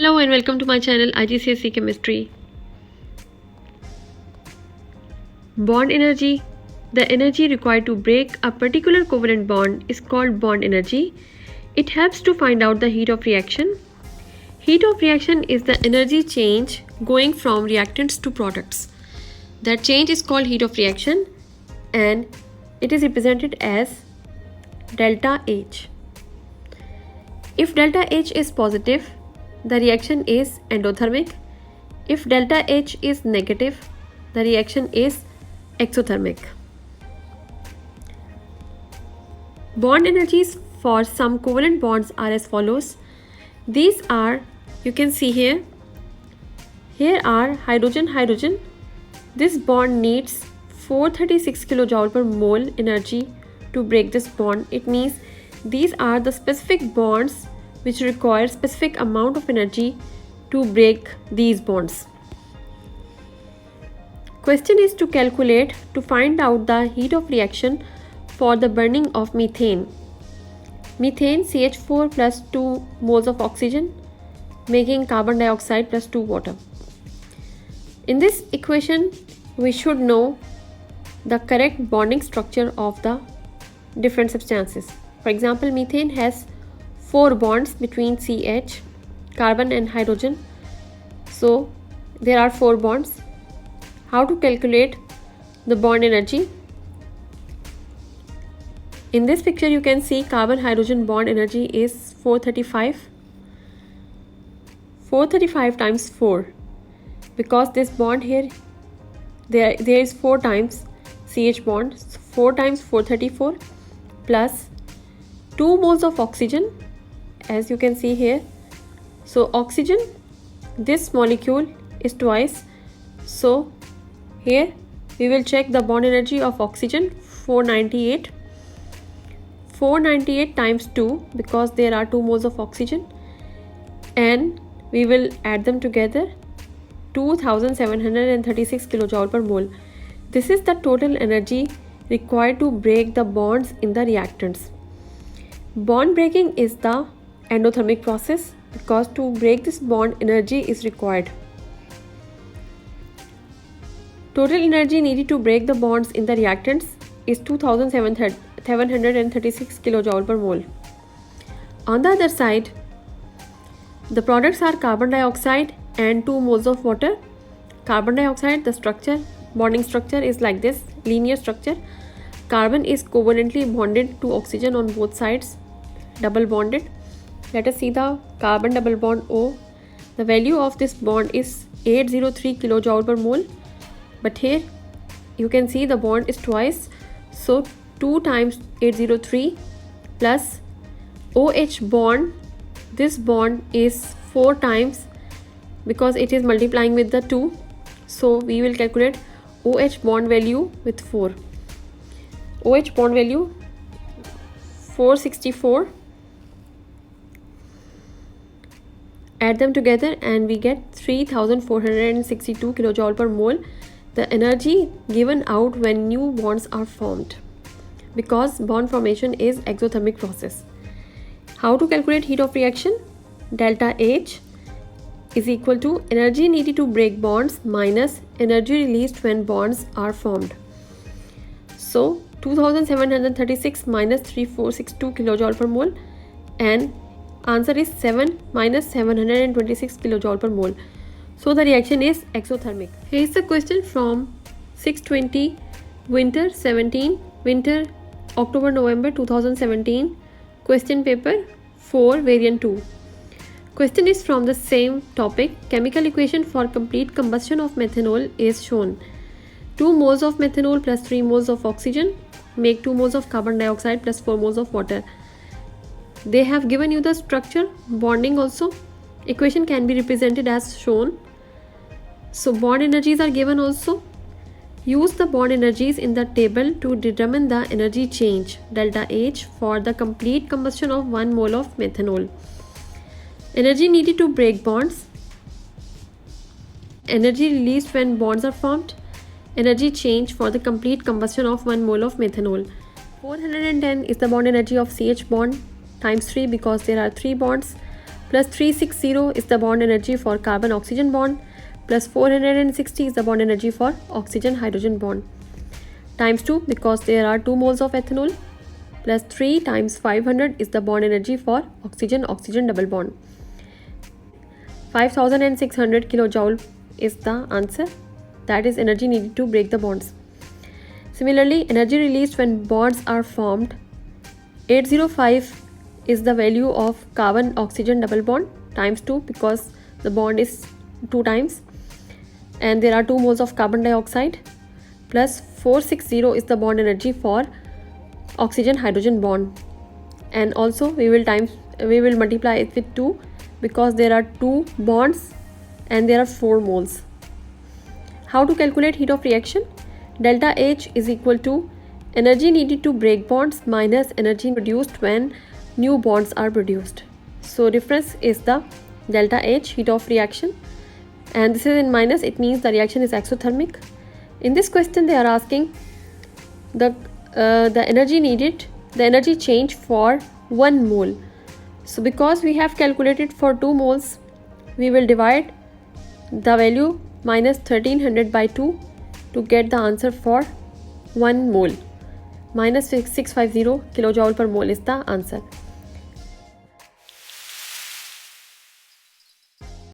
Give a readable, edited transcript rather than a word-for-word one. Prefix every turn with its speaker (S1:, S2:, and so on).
S1: Hello and welcome to my channel IGCSE Chemistry. Bond energy. The energy required to break a particular covalent bond is called bond energy. It helps to find out the heat of reaction. Heat of reaction is the energy change going from reactants to products. That change is called heat of reaction and it is represented as delta H. If delta H is positive, the reaction is endothermic. If delta H is negative, the reaction is exothermic. Bond energies for some covalent bonds are as follows. These are, you can see here. Here are hydrogen-hydrogen. This bond needs 436 kJ per mole energy to break this bond. It means these are the specific bonds which require specific amount of energy to break these bonds. Question is to calculate to find out the heat of reaction for the burning of methane. Methane CH4 plus 2 moles of oxygen making carbon dioxide plus 2 water. In this equation we should know the correct bonding structure of the different substances. For example, methane has 4 bonds between CH, carbon and hydrogen. So there are 4 bonds. How to calculate the bond energy? In this picture you can see carbon-hydrogen bond energy is 435. 435 times 4 because this bond here there is 4 times CH bond. 4 times 434 plus 2 moles of oxygen, as you can see here. So oxygen, this molecule is twice, so here we will check the bond energy of oxygen 498. 498 times 2 because there are 2 moles of oxygen, and we will add them together, 2736 kJ per mole. This is the total energy required to break the bonds in the reactants. Bond breaking is the endothermic process because to break this bond energy is required. Total energy needed to break the bonds in the reactants is 2736 kJ per mole. On the other side, the products are carbon dioxide and 2 moles of water. Carbon dioxide, the structure, bonding structure is like this, linear structure. Carbon is covalently bonded to oxygen on both sides, double bonded. Let us see the carbon double bond O. The value of this bond is 803 kJ per mole, but here you can see the bond is twice, so 2 times 803 plus OH bond, this bond is 4 times because it is multiplying with the 2, so we will calculate OH bond value with 4. OH bond value 464. Add them together and we get 3462 kJ per mole, the energy given out when new bonds are formed, because bond formation is exothermic process. How to calculate heat of reaction? Delta H is equal to energy needed to break bonds minus energy released when bonds are formed. So 2736 minus 3462 kJ per mole, and answer is 7 minus 726 kJ per mole. So the reaction is exothermic. Here is the question from 620 winter October-November 2017 question paper 4 variant 2. Question is from the same topic. Chemical equation for complete combustion of methanol is shown. 2 moles of methanol plus 3 moles of oxygen make 2 moles of carbon dioxide plus 4 moles of water. They have given you the structure, bonding also. Equation can be represented as shown. So bond energies are given also. Use the bond energies in the table to determine the energy change delta H for the complete combustion of 1 mole of methanol. Energy needed to break bonds. Energy released when bonds are formed. Energy change for the complete combustion of 1 mole of methanol. 410 is the bond energy of CH bond times 3 because there are 3 bonds. plus 360 is the bond energy for carbon oxygen bond, plus 460 is the bond energy for oxygen hydrogen bond, times 2 because there are 2 moles of ethanol, plus 3 times 500 is the bond energy for oxygen double bond. 5600 kilojoule is the answer, that is energy needed to break the bonds. Similarly, energy released when bonds are formed, 805 is the value of carbon oxygen double bond, times 2 because the bond is 2 times and there are 2 moles of carbon dioxide, plus 460 is the bond energy for oxygen hydrogen bond, and also we will multiply it with 2 because there are 2 bonds and there are 4 moles. How to calculate heat of reaction? Delta H is equal to energy needed to break bonds minus energy produced when new bonds are produced. So difference is the delta H, heat of reaction, and this is in minus, it means the reaction is exothermic. In this question they are asking the energy needed, the energy change for 1 mole. So because we have calculated for 2 moles, we will divide the value minus 1300 by 2 to get the answer for 1 mole. Minus 650 kilojoule per mole is the answer.